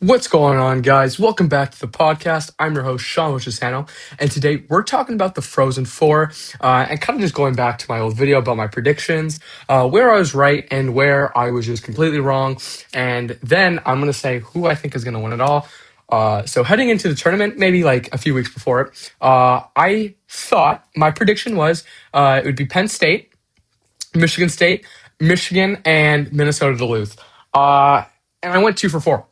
What's going on, guys? Welcome back to the podcast. I'm your host, Sean Wichisano, and today we're talking about the Frozen 4 and kind of just going back to my old video about my predictions, where I was right and where I was just completely wrong. And then I'm going to say who I think is going to win it all. So heading into the tournament, maybe like a few weeks before it, I thought my prediction was it would be Penn State, Michigan, and Minnesota Duluth. And I went 2 for 4.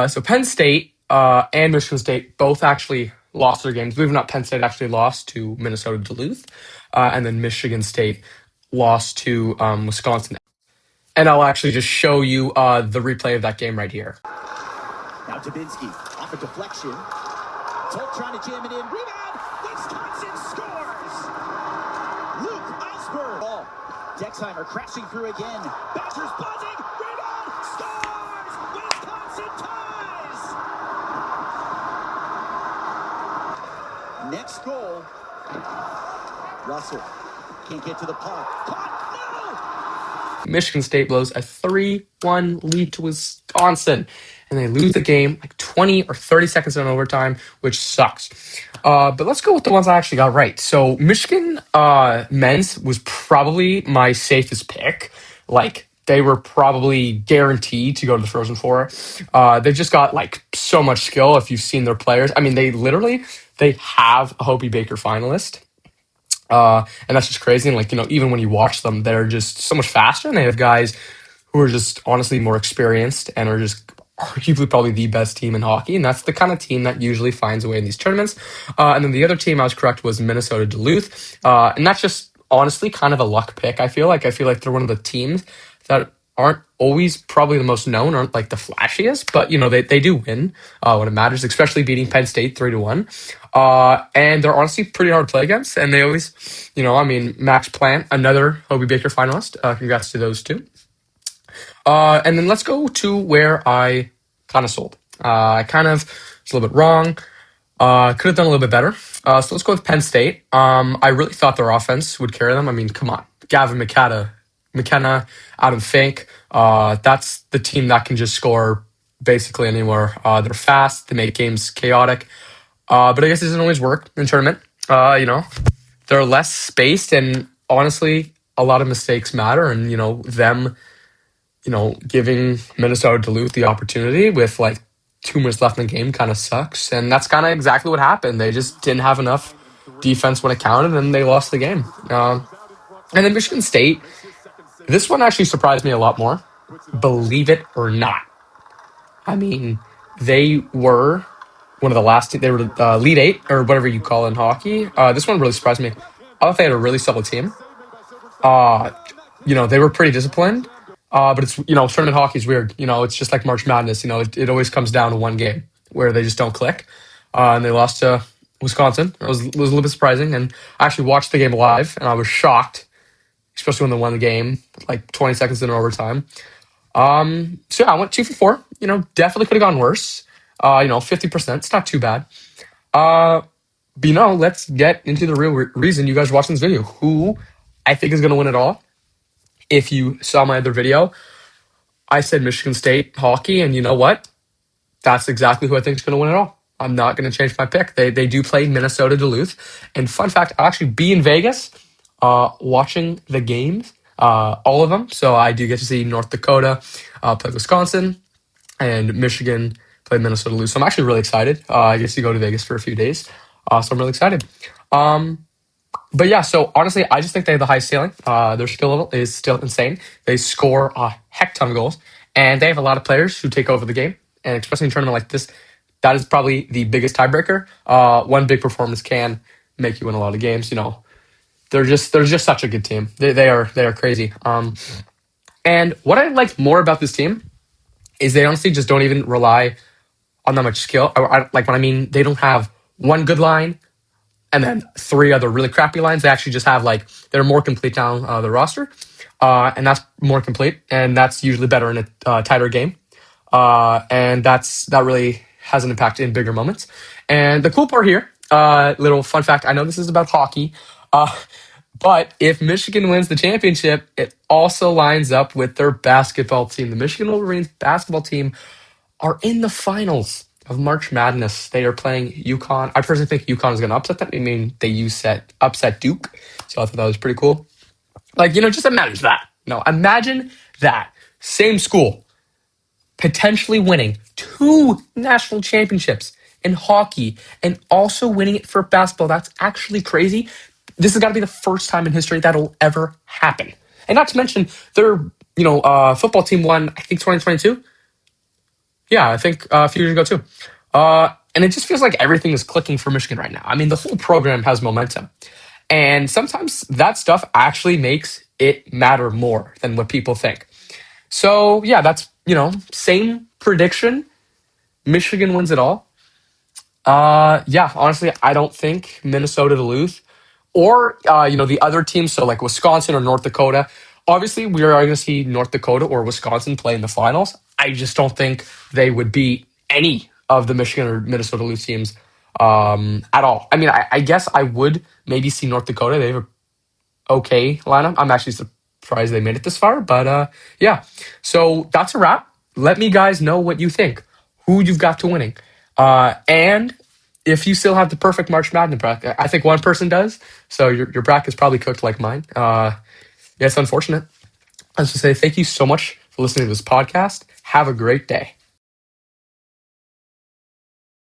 So Penn State and Michigan State both actually lost their games. Believe it or not, Penn State actually lost to Minnesota Duluth, and then Michigan State lost to Wisconsin. And I'll actually just show you the replay of that game right here. Now Dubinsky off a deflection. Tolt trying to jam it in. Rebound. Wisconsin scores. Luke Osberg. Ball. Dexheimer crashing through again. Badgers buzzing. Rebound. Scores. Wisconsin ties. Next goal. Russell can't get to the puck. Caught. Michigan State blows a 3-1 lead to Wisconsin, and they lose the game like 20 or 30 seconds in overtime, which sucks. But let's go with the ones I actually got right. So Michigan men's was probably my safest pick. Like, they were probably guaranteed to go to the Frozen Four. They've just got like so much skill. If you've seen their players, I mean, they have a Hobie Baker finalist. And that's just crazy. And like, even when you watch them, they're just so much faster, and they have guys who are just honestly more experienced and are just arguably probably the best team in hockey. And that's the kind of team that usually finds a way in these tournaments. And then the other team I was correct was Minnesota Duluth. And that's just honestly kind of a luck pick. I feel like they're one of the teams that aren't always probably the most known, aren't like the flashiest, but they do win when it matters, especially beating Penn State 3-1. And they're honestly pretty hard to play against, and they always, Max Plant, another Hobie Baker finalist. Congrats to those two. And then let's go to where I kind of sold. I kind of was a little bit wrong. Could have done a little bit better. So let's go with Penn State. I really thought their offense would carry them. I mean, come on. Gavin McKenna, Adam Fink. That's the team that can just score basically anywhere. They're fast. They make games chaotic. But I guess it doesn't always work in tournament. They're less spaced, and honestly, a lot of mistakes matter. And them, giving Minnesota Duluth the opportunity with like 2 minutes left in the game kind of sucks. And that's kind of exactly what happened. They just didn't have enough defense when it counted, and they lost the game. And then Michigan State, this one actually surprised me a lot more, believe it or not. I mean, they were one of the last. They were lead eight or whatever you call it in hockey. This one really surprised me. I thought they had a really solid team. Uh, they were pretty disciplined. But it's tournament hockey is weird. It's just like March Madness. It always comes down to one game where they just don't click. And they lost to Wisconsin. It was a little bit surprising. And I actually watched the game live, and I was shocked, especially when they won the game like 20 seconds in overtime. So yeah, I went 2 for 4. Definitely could have gone worse. 50%. It's not too bad. But let's get into the real reason you guys are watching this video. Who I think is going to win it all. If you saw my other video, I said Michigan State hockey, and you know what? That's exactly who I think is going to win it all. I'm not going to change my pick. They do play Minnesota Duluth. And fun fact, I'll actually be in Vegas watching the games, all of them. So I do get to see North Dakota play Wisconsin, and Michigan play Minnesota Duluth. So I'm actually really excited. I get to go to Vegas for a few days. So I'm really excited. But yeah, so honestly, I just think they have the highest ceiling. Their skill level is still insane. They score a heck ton of goals, and they have a lot of players who take over the game. And especially in a tournament like this, that is probably the biggest tiebreaker. One big performance can make you win a lot of games. They're just such a good team. They are crazy. And what I like more about this team is they honestly just don't even rely on that much skill. Like when I mean they don't have one good line and then 3 other really crappy lines. They actually just have they're more complete down the roster, and that's more complete, and that's usually better in a tighter game, and that really has an impact in bigger moments. And the cool part here, little fun fact. I know this is about hockey, but if Michigan wins the championship, it also lines up with their basketball team. The Michigan Wolverines basketball team are in the finals of March Madness. They are playing UConn. I personally think UConn is going to upset them. I mean, they upset Duke, so I thought that was pretty cool. Like, just imagine that. No, imagine that. Same school, potentially winning 2 national championships in hockey and also winning it for basketball. That's actually crazy. This has got to be the first time in history that'll ever happen. And not to mention, their football team won, I think, 2022. Yeah, I think a few years ago too. And it just feels like everything is clicking for Michigan right now. I mean, the whole program has momentum. And sometimes that stuff actually makes it matter more than what people think. So, yeah, that's, same prediction. Michigan wins it all. Yeah, honestly, I don't think Minnesota to lose. Or, the other teams, so like Wisconsin or North Dakota. Obviously, we are going to see North Dakota or Wisconsin play in the finals. I just don't think they would beat any of the Michigan or Minnesota lose teams at all. I mean, I guess I would maybe see North Dakota. They have a okay lineup. I'm actually surprised they made it this far, but yeah. So that's a wrap. Let me guys know what you think, who you've got to winning, and if you still have the perfect March Madness bracket. I think one person does, so your bracket is probably cooked like mine. Yeah, it's unfortunate. I was to say thank you so much for listening to this podcast. Have a great day.